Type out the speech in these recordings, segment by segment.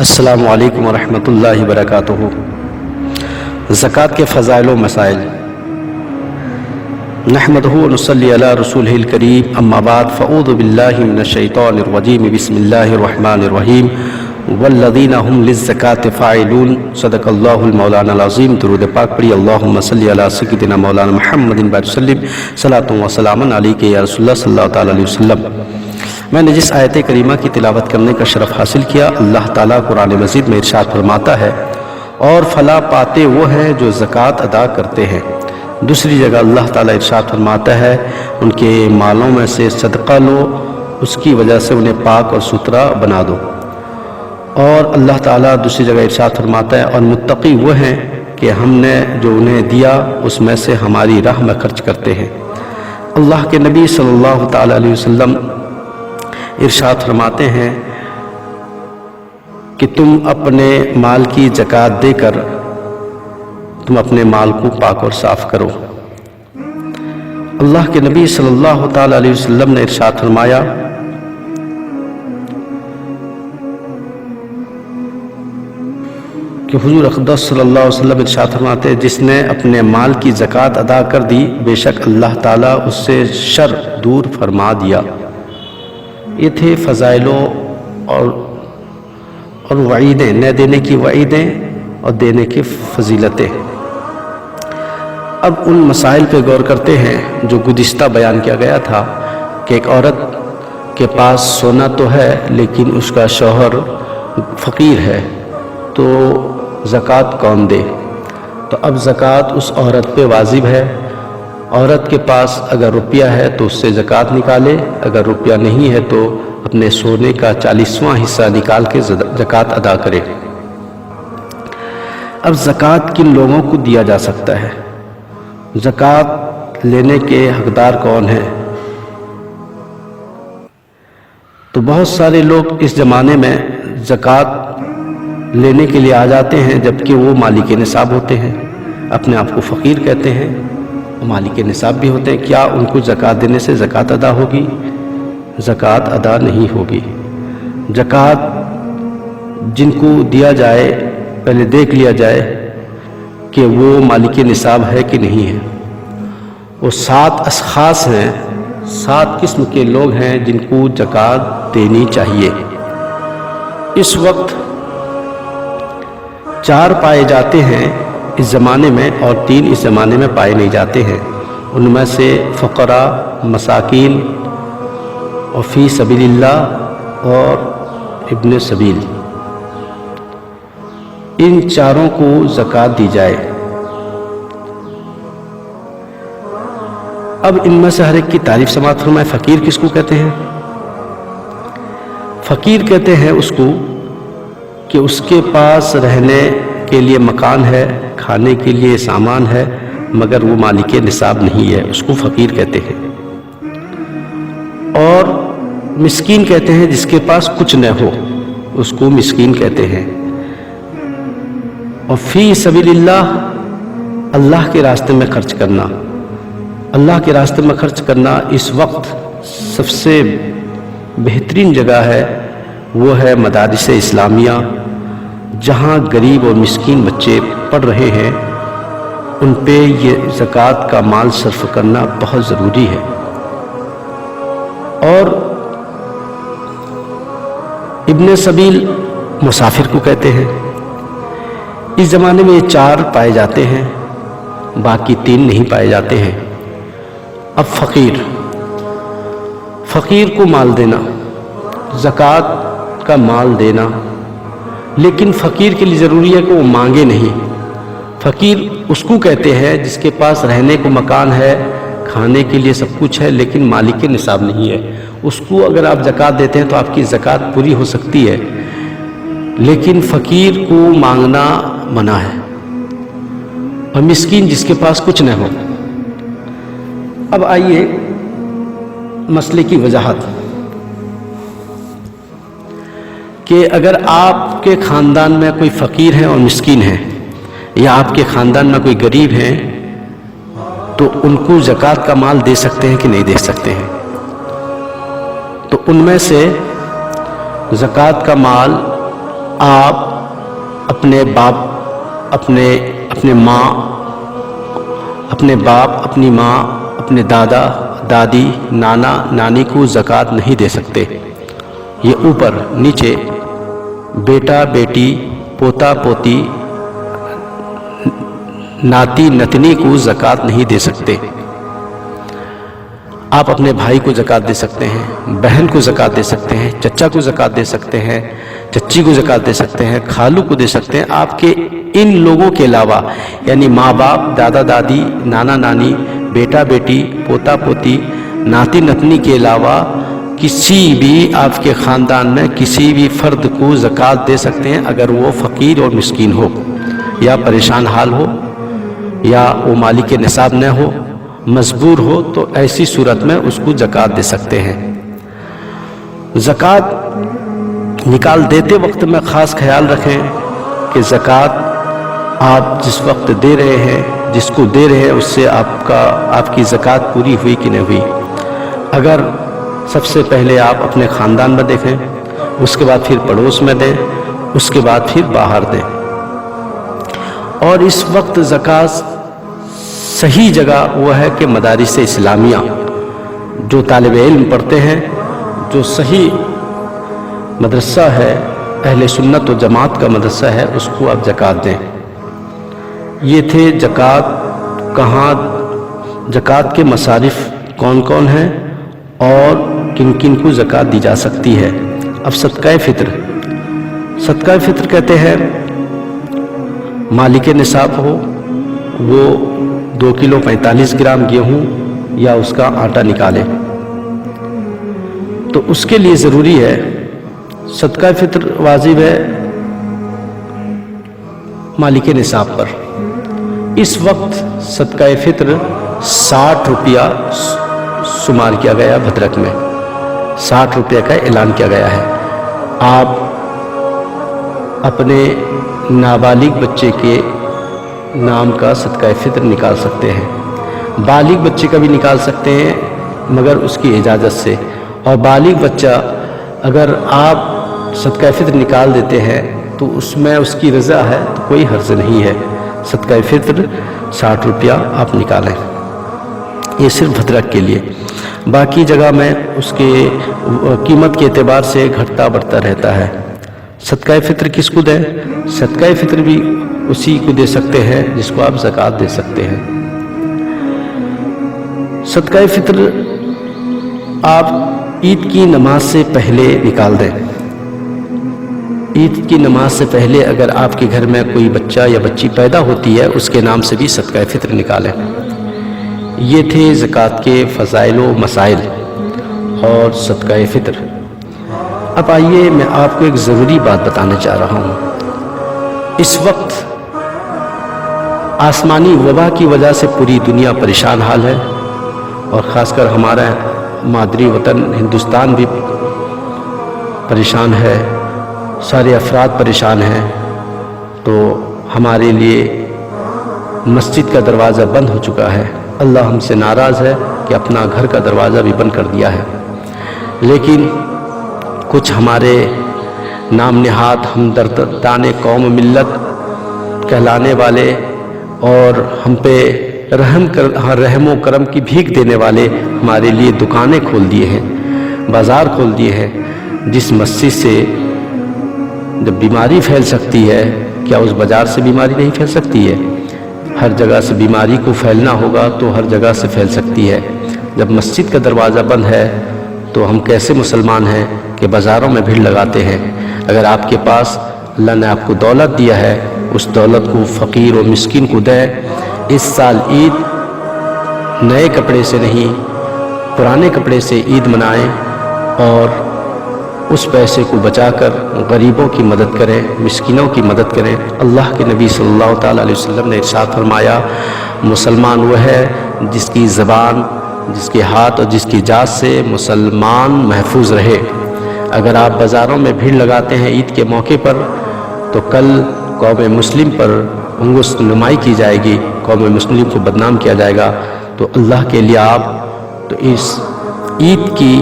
السلام علیکم ورحمۃ اللہ وبرکاتہ۔ زکوٰۃ کے فضائل و مسائل۔ نحمدہ و نصلی علی رسولہ الکریم، اما بعد فاعوذ باللہ من الشیطان الرجیم، بسم اللہ الرحمن الرحیم۔ والذین هم للزکاة فاعلون، صدق اللہ المولانا العظیم۔ درود پاک پڑھی۔ اللہم صلی علی سیدنا مولانا محمد وسلم، صلاۃ و سلام علیک یا رسول اللہ صلی اللہ تعالی علیہ وسلم۔ میں نے جس آیت کریمہ کی تلاوت کرنے کا شرف حاصل کیا، اللہ تعالیٰ قرآن مجید میں ارشاد فرماتا ہے، اور فلاح پاتے وہ ہیں جو زکوٰۃ ادا کرتے ہیں۔ دوسری جگہ اللہ تعالیٰ ارشاد فرماتا ہے، ان کے مالوں میں سے صدقہ لو، اس کی وجہ سے انہیں پاک اور ستھرا بنا دو۔ اور اللہ تعالیٰ دوسری جگہ ارشاد فرماتا ہے، اور متقی وہ ہیں کہ ہم نے جو انہیں دیا اس میں سے ہماری راہ میں خرچ کرتے ہیں۔ اللہ کے نبی صلی اللہ تعالیٰ علیہ وسلم ارشاد فرماتے ہیں کہ تم اپنے مال کی زکوٰۃ دے کر تم اپنے مال کو پاک اور صاف کرو۔ اللہ کے نبی صلی اللہ تعالیٰ علیہ وسلم نے ارشاد فرمایا کہ حضور اقدس صلی اللہ علیہ وسلم ارشاد فرماتے ہیں، جس نے اپنے مال کی زکوٰۃ ادا کر دی، بے شک اللہ تعالیٰ اس سے شر دور فرما دیا۔ یہ تھے فضائلوں اور وعیدیں، نہ دینے کی وعیدیں اور دینے کی فضیلتیں۔ اب ان مسائل پہ غور کرتے ہیں جو گزشتہ بیان کیا گیا تھا کہ ایک عورت کے پاس سونا تو ہے لیکن اس کا شوہر فقیر ہے، تو زکوٰۃ کون دے؟ تو اب زکوٰۃ اس عورت پہ واجب ہے۔ عورت کے پاس اگر روپیہ ہے تو اس سے زکوٰۃ نکالے، اگر روپیہ نہیں ہے تو اپنے سونے کا 40واں حصہ نکال کے زکوٰۃ ادا کرے۔ اب زکوٰۃ کن لوگوں کو دیا جا سکتا ہے؟ زکوٰۃ لینے کے حقدار کون ہیں؟ تو بہت سارے لوگ اس زمانے میں زکوٰۃ لینے کے لیے آ جاتے ہیں جبکہ وہ مالک نصاب ہوتے ہیں، اپنے آپ کو فقیر کہتے ہیں، مالک نصاب بھی ہوتے ہیں۔ کیا ان کو زکوٰۃ دینے سے زکوٰۃ ادا ہوگی؟ زکوٰۃ ادا نہیں ہوگی۔ زکوٰۃ جن کو دیا جائے پہلے دیکھ لیا جائے کہ وہ مالک نصاب ہے کہ نہیں ہے۔ وہ 7 اشخاص ہیں، 7 قسم کے لوگ ہیں جن کو زکوٰۃ دینی چاہیے۔ اس وقت 4 پائے جاتے ہیں اس زمانے میں، اور 3 اس زمانے میں پائے نہیں جاتے ہیں۔ ان میں سے فقراء، مساکین اور فی سبیل اللہ اور ابن سبیل، ان چاروں کو زکوٰۃ دی جائے۔ اب ان میں سے ہر ایک کی تعریف سماعت فرمائے۔ فقیر کس کو کہتے ہیں؟ فقیر کہتے ہیں اس کو کہ اس کے پاس رہنے کے لیے مکان ہے، کھانے کے لیے سامان ہے، مگر وہ مالک نصاب نہیں ہے، اس کو فقیر کہتے ہیں۔ اور مسکین کہتے ہیں جس کے پاس کچھ نہ ہو، اس کو مسکین کہتے ہیں۔ اور فی سبیل اللہ، اللہ کے راستے میں خرچ کرنا۔ اللہ کے راستے میں خرچ کرنا اس وقت سب سے بہترین جگہ ہے، وہ ہے مدارس اسلامیہ، جہاں غریب اور مسکین بچے پڑھ رہے ہیں، ان پہ یہ زکوٰۃ کا مال صرف کرنا بہت ضروری ہے۔ اور ابن سبیل مسافر کو کہتے ہیں۔ اس زمانے میں یہ 4 پائے جاتے ہیں، باقی 3 نہیں پائے جاتے ہیں۔ اب فقیر کو مال دینا، زکوٰۃ کا مال دینا، لیکن فقیر کے لیے ضروری ہے کہ وہ مانگے نہیں۔ فقیر اس کو کہتے ہیں جس کے پاس رہنے کو مکان ہے، کھانے کے لیے سب کچھ ہے، لیکن مالک نصاب نہیں ہے۔ اس کو اگر آپ زکوٰۃ دیتے ہیں تو آپ کی زکوٰۃ پوری ہو سکتی ہے، لیکن فقیر کو مانگنا منع ہے۔ اور مسکین جس کے پاس کچھ نہ ہو۔ اب آئیے مسئلے کی وضاحت کہ اگر آپ کے خاندان میں کوئی فقیر ہے اور مسکین ہے، یا آپ کے خاندان میں کوئی غریب ہے، تو ان کو زکوٰۃ کا مال دے سکتے ہیں کہ نہیں دے سکتے ہیں؟ تو ان میں سے زکوٰۃ کا مال آپ اپنے باپ اپنے ماں اپنے باپ اپنی ماں اپنے دادا دادی نانا نانی کو زکوٰۃ نہیں دے سکتے۔ یہ اوپر نیچے بیٹا بیٹی پوتا پوتی ناتی نتنی کو زکوٰۃ نہیں دے سکتے۔ آپ اپنے بھائی کو زکوٰۃ دے سکتے ہیں، بہن کو زکوٰۃ دے سکتے ہیں، چچا کو زکوٰۃ دے سکتے ہیں، چچی کو زکوٰۃ دے سکتے ہیں، خالو کو دے سکتے ہیں۔ آپ کے ان لوگوں کے علاوہ یعنی ماں باپ دادا دادی نانا نانی بیٹا بیٹی پوتا پوتی ناتی نتنی کے علاوہ کسی بھی آپ کے خاندان میں کسی بھی فرد کو زکوٰۃ دے سکتے ہیں، اگر وہ فقیر اور مسکین ہو یا پریشان حال ہو یا وہ مالک نصاب نہ ہو مجبور ہو، تو ایسی صورت میں اس کو زکوٰۃ دے سکتے ہیں۔ زکوٰۃ نکال دیتے وقت میں خاص خیال رکھیں کہ زکوٰۃ آپ جس وقت دے رہے ہیں جس کو دے رہے ہیں اس سے آپ کی زکوٰۃ پوری ہوئی کہ نہیں ہوئی۔ اگر سب سے پہلے آپ اپنے خاندان میں دیکھیں، اس کے بعد پھر پڑوس میں دیں، اس کے بعد پھر باہر دیں۔ اور اس وقت زکوٰۃ صحیح جگہ وہ ہے کہ مدارس اسلامیہ جو طالب علم پڑھتے ہیں، جو صحیح مدرسہ ہے اہل سنت و جماعت کا مدرسہ ہے، اس کو آپ زکوٰۃ دیں۔ یہ تھے زکوٰۃ کہاں، زکوٰۃ کے مصارف کون کون ہیں اور کن کن کو زکوٰۃ دی جا سکتی ہے۔ اب صدقہ فطر، صدقہ فطر کہتے ہیں مالک نصاب ہو وہ 2 کلو 45 گرام گیہوں یا اس کا آٹا نکالے، تو اس کے لیے ضروری ہے صدقہ فطر واجب ہے مالک نصاب پر۔ اس وقت صدقہ فطر 60 روپیہ شمار کیا گیا بھدرک میں، 60 روپیہ کا اعلان کیا گیا ہے۔ آپ اپنے نابالغ بچے کے نام کا صدقہ فطر نکال سکتے ہیں، بالغ بچے کا بھی نکال سکتے ہیں مگر اس کی اجازت سے، اور بالغ بچہ اگر آپ صدقہ فطر نکال دیتے ہیں تو اس میں اس کی رضا ہے تو کوئی حرج نہیں ہے۔ صدقہ فطر 60 روپیہ آپ نکالیں، یہ صرف بھدرک کے لیے۔ باقی جگہ میں اس کے قیمت کے اعتبار سے گھٹتا بڑھتا رہتا ہے۔ صدقہ فطر کس کو دیں؟ صدقہ فطر بھی اسی کو دے سکتے ہیں جس کو آپ زکوٰۃ دے سکتے ہیں۔ صدقہ فطر آپ عید کی نماز سے پہلے نکال دیں۔ عید کی نماز سے پہلے اگر آپ کے گھر میں کوئی بچہ یا بچی پیدا ہوتی ہے اس کے نام سے بھی صدقہ فطر نکالیں۔ یہ تھے زکوٰۃ کے فضائل و مسائل اور صدقہ فطر۔ اب آئیے میں آپ کو ایک ضروری بات بتانا چاہ رہا ہوں۔ اس وقت آسمانی وبا کی وجہ سے پوری دنیا پریشان حال ہے، اور خاص کر ہمارا مادری وطن ہندوستان بھی پریشان ہے، سارے افراد پریشان ہیں۔ تو ہمارے لیے مسجد کا دروازہ بند ہو چکا ہے۔ اللہ ہم سے ناراض ہے کہ اپنا گھر کا دروازہ بھی بند کر دیا ہے، لیکن کچھ ہمارے نام نہاد ہمدردان قوم ملت کہلانے والے اور ہم پہ رحم و کرم کی بھیک دینے والے ہمارے لیے دکانیں کھول دیے ہیں، بازار کھول دیے ہیں، جس مسجد سے جب بیماری پھیل سکتی ہے، کیا اس بازار سے بیماری نہیں پھیل سکتی ہے؟ ہر جگہ سے بیماری کو پھیلنا ہوگا تو ہر جگہ سے پھیل سکتی ہے۔ جب مسجد کا دروازہ بند ہے تو ہم کیسے مسلمان ہیں کہ بازاروں میں بھیڑ لگاتے ہیں؟ اگر آپ کے پاس اللہ نے آپ کو دولت دیا ہے، اس دولت کو فقیر و مسکین کو دیں۔ اس سال عید نئے کپڑے سے نہیں پرانے کپڑے سے عید منائیں، اور اس پیسے کو بچا کر غریبوں کی مدد کریں، مسکینوں کی مدد کریں۔ اللہ کے نبی صلی اللہ تعالیٰ علیہ وسلم نے ارشاد فرمایا، مسلمان وہ ہے جس کی زبان، جس کے ہاتھ اور جس کی جات سے مسلمان محفوظ رہے۔ اگر آپ بازاروں میں بھیڑ لگاتے ہیں عید کے موقع پر تو کل قوم مسلم پر انگشت نمائی کی جائے گی، قوم مسلم کو بدنام کیا جائے گا۔ تو اللہ کے لیے آپ تو اس عید کی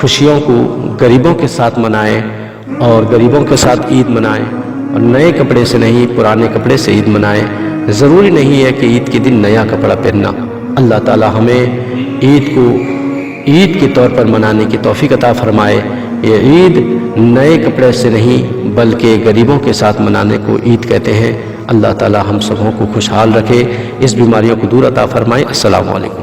خوشیوں کو غریبوں کے ساتھ منائیں، اور غریبوں کے ساتھ عید منائیں، اور نئے کپڑے سے نہیں پرانے کپڑے سے عید منائیں۔ ضروری نہیں ہے کہ عید کے دن نیا کپڑا پہننا۔ اللہ تعالی ہمیں عید کو عید کے طور پر منانے کی توفیق عطا فرمائے۔ یہ عید نئے کپڑے سے نہیں بلکہ غریبوں کے ساتھ منانے کو عید کہتے ہیں۔ اللہ تعالی ہم سبوں کو خوشحال رکھے، اس بیماریوں کو دور عطا فرمائے۔ السلام علیکم۔